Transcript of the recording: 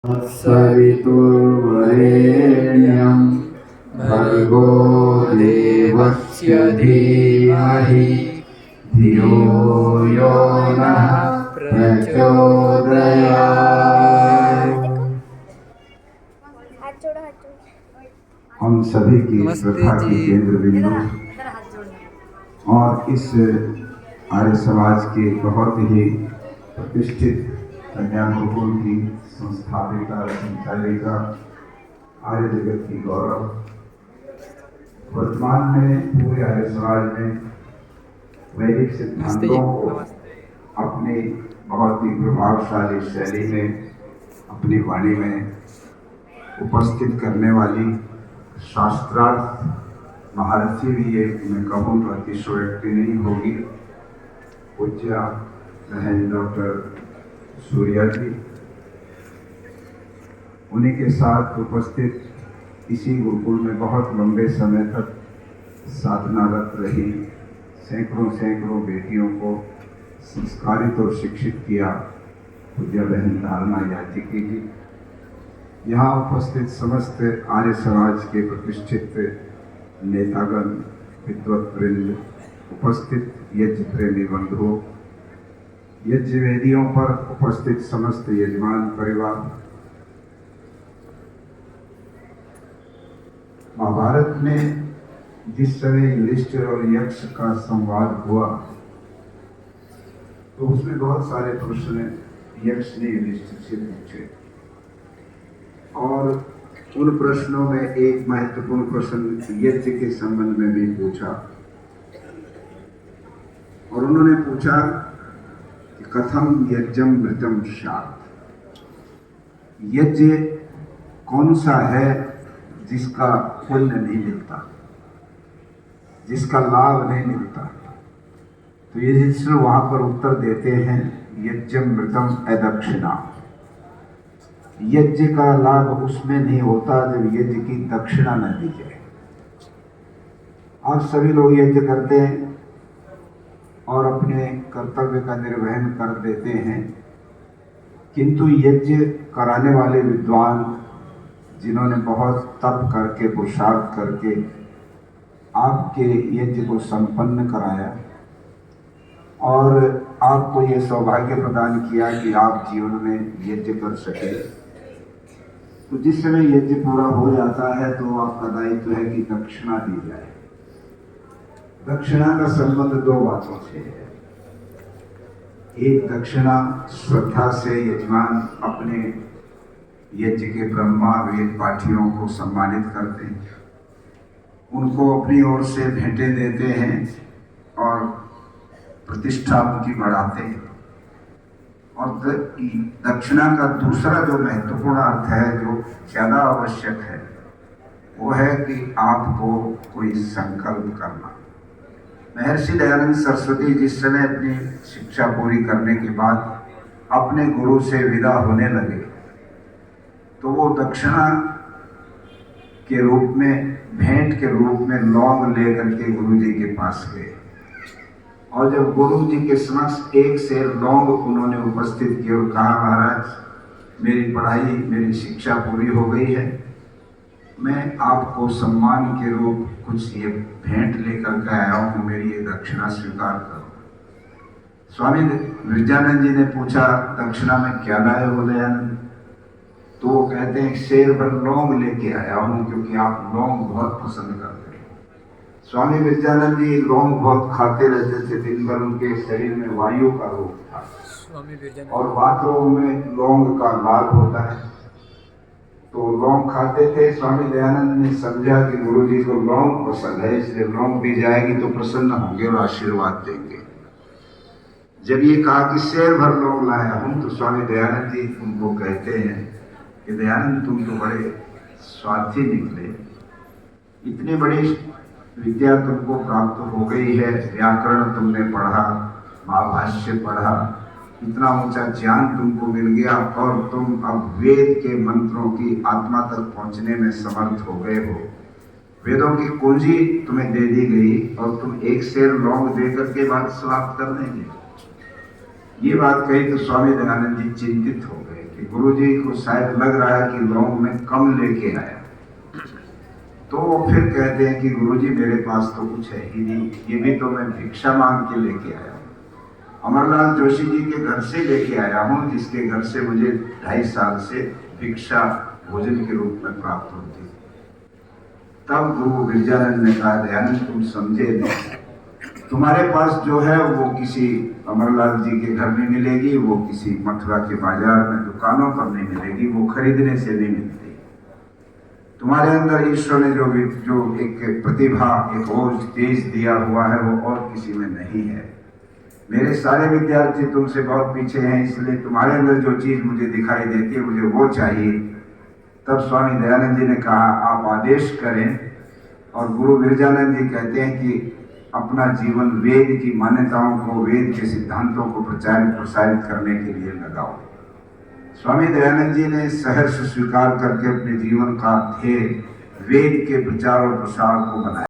सवितुर्वरेण्यं भर्गो देवस्य धीमहि धियो यो नः प्रचोदयात्। हम सभी की श्रद्धा की केंद्र बिंदु और इस आर्य समाज के बहुत ही प्रतिष्ठित कन्या गुरुकुल की संस्थापिका संचालिका आर्य जगत की गौरव, वर्तमान में पूरे आर्य समाज में वैदिक सिद्धांतों को अपनी बहुत ही प्रभावशाली शैली में अपनी वाणी में उपस्थित करने वाली शास्त्रार्थ महारथी भी ये मैं कहूँ तो अतिशयोक्ति नहीं होगी। पूज्य बहन डॉक्टर सूर्या जी, उन्हीं के साथ उपस्थित इसी गुरुकुल में बहुत लंबे समय तक साधनारत रही सैकड़ों बेटियों को संस्कारित और शिक्षित किया पूज्य बहन धारणा याचिकी जी, यहाँ उपस्थित समस्त आर्य समाज के प्रतिष्ठित नेतागण, विद्वत्वृंद, उपस्थित यज्ञ प्रेमी बंधुओं, यज्ञ वेदियों पर उपस्थित समस्त यजमान परिवार, महाभारत में जिस समय युधिष्ठिर और यक्ष का संवाद हुआ तो उसमें बहुत सारे प्रश्न यक्ष ने युधिष्ठिर से पूछे और उन प्रश्नों में एक महत्वपूर्ण प्रश्न यज्ञ के संबंध में भी पूछा और उन्होंने पूछा कि कथम यज्ञम मृतम स्यात्, यज्ञ कौन सा है जिसका पुण्य नहीं मिलता, जिसका लाभ नहीं मिलता। तो युधिष्ठिर वहां पर उत्तर देते हैं यज्ञम मृतम अदक्षिणा, यज्ञ का लाभ उसमें नहीं होता जब यज्ञ की दक्षिणा न दी जाए। और सभी लोग यज्ञ करते हैं और अपने कर्तव्य का निर्वहन कर देते हैं, किंतु यज्ञ कराने वाले विद्वान जिन्होंने बहुत तप करके पुरुषार्थ करके आपके यज्ञ को संपन्न कराया और आपको ये सौभाग्य प्रदान किया कि आप जीवन में यज्ञ कर सके, तो जिस समय यज्ञ पूरा हो जाता है तो आपका दायित्व है कि दक्षिणा दी जाए। दक्षिणा का संबंध दो बातों से है। एक, दक्षिणा श्रद्धा से यजमान अपने यज्ञ के ब्रह्मा वेद पाठियों को सम्मानित करते हैं, उनको अपनी ओर से भेंटें देते हैं और प्रतिष्ठा उनकी बढ़ाते हैं। और दक्षिणा का दूसरा जो महत्वपूर्ण अर्थ है, जो ज्यादा आवश्यक है, वो है कि आपको कोई संकल्प करना। महर्षि दयानंद सरस्वती जिस समय अपनी शिक्षा पूरी करने के बाद अपने गुरु से विदा होने लगे तो वो दक्षिणा के रूप में, भेंट के रूप में लौंग लेकर के गुरु जी के पास गए और जब गुरु जी के समक्ष एक सेर लौंग उन्होंने उपस्थित किया और कहा, महाराज मेरी पढ़ाई, मेरी शिक्षा पूरी हो गई है, मैं आपको सम्मान के रूप कुछ ये भेंट लेकर के आया हूँ, मेरी ये दक्षिणा स्वीकार करो। स्वामी विरजानंद जी ने पूछा, दक्षिणा में क्या लाए हो दयानंद? तो वो कहते हैं शेर भर लौंग लेके आया हूँ क्योंकि आप लौंग बहुत पसंद करते हैं। स्वामी विरजानंद जी लौंग बहुत खाते रहते थे, दिन भर उनके शरीर में वायु का रोग था और वात रोग में लौंग का लाभ होता है, तो लौंग खाते थे। स्वामी दयानंद ने समझा कि गुरु जी को लौंग पसंद है, इसलिए लौंग दी जाएगी तो प्रसन्न होंगे और आशीर्वाद देंगे। जब ये कहा कि शेर भर लौंग लाया हूँ तो स्वामी दयानंद जी उनको कहते हैं कि दयानंद तुम तो बड़े स्वार्थी निकले, इतनी बड़ी विद्या तुमको प्राप्त हो गई है, व्याकरण तुमने पढ़ा, महाभाष्य पढ़ा, इतना ऊंचा ज्ञान तुमको मिल गया और तुम अब वेद के मंत्रों की आत्मा तक पहुंचने में समर्थ हो गए हो, वेदों की कुंजी तुम्हें दे दी गई और तुम एक शेर लौंग दे करके बात समाप्त कर देंगे। ये बात कही तो स्वामी दयानंद जी चिंतित हो गए कि कि गुरुजी को शायद लग रहा है कि लौंग में कम लेके आया, तो वो फिर कहते हैं कि गुरुजी मेरे पास तो कुछ है ही नहीं, ये भी तो मैं भिक्षा मांग के लेके आया हूँ। अमरलाल जोशी जी के घर से लेके आया हूँ, जिसके घर से मुझे 2.5 साल से भिक्षा भोजन के रूप में प्राप्त होती। तब गुरु गिरजानंद ने कहा, दयानंद तुम समझे नहीं, तुम्हारे पास जो है वो किसी अमरलाल जी के घर में मिलेगी, वो किसी मथुरा के बाजार में दुकानों पर नहीं मिलेगी, वो खरीदने से नहीं मिलती। तुम्हारे अंदर ईश्वर ने जो एक प्रतिभा, एक ओज, तेज दिया हुआ है, वो और किसी में नहीं है। मेरे सारे विद्यार्थी तुमसे बहुत पीछे हैं, इसलिए तुम्हारे अंदर जो चीज मुझे दिखाई देती है मुझे वो चाहिए। तब स्वामी दयानंद जी ने कहा, आप आदेश करें। और गुरु गिरजानंद जी कहते हैं कि अपना जीवन वेद की मान्यताओं को, वेद के सिद्धांतों को प्रचारित प्रसारित करने के लिए लगाओ। स्वामी दयानंद जी ने सहर्ष स्वीकार करके अपने जीवन का ध्येय वेद के प्रचार और प्रसार को बनाया।